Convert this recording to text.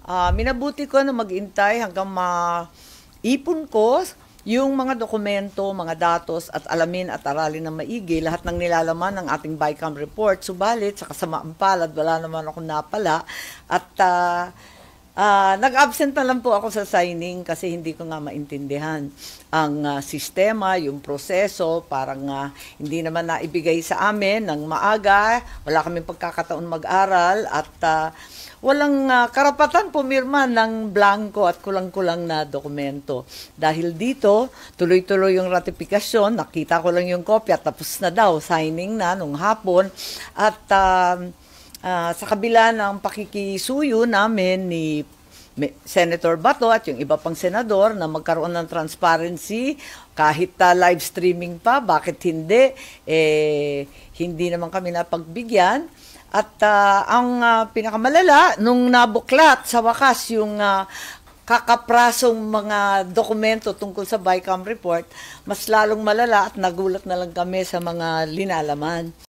Minabuti ko na mag-intay hanggang maipon ko yung mga dokumento, mga datos at alamin at aralin ng maigi lahat ng nilalaman ng ating BICAM report. Subalit, sa kasamaan palad, wala naman akong napala at nag-absent na lang po ako sa signing kasi hindi ko nga maintindihan ang sistema, yung proseso, parang hindi naman naibigay sa amin ng maaga, wala kaming pagkakataon mag-aral at walang karapatan pumirma ng blanco at kulang-kulang na dokumento. Dahil dito, tuloy-tuloy yung ratifikasyon, nakita ko lang yung kopya, tapos na daw, signing na nung hapon. At sa kabila ng pakikisuyo namin ni Senator Bato at yung iba pang senador na magkaroon ng transparency kahit live streaming pa, bakit hindi? Hindi naman kami napagbigyan. At ang pinakamalala, nung nabuklat sa wakas yung kakaprasong mga dokumento tungkol sa BICAM report, mas lalong malala at nagulat na lang kami sa mga linalaman.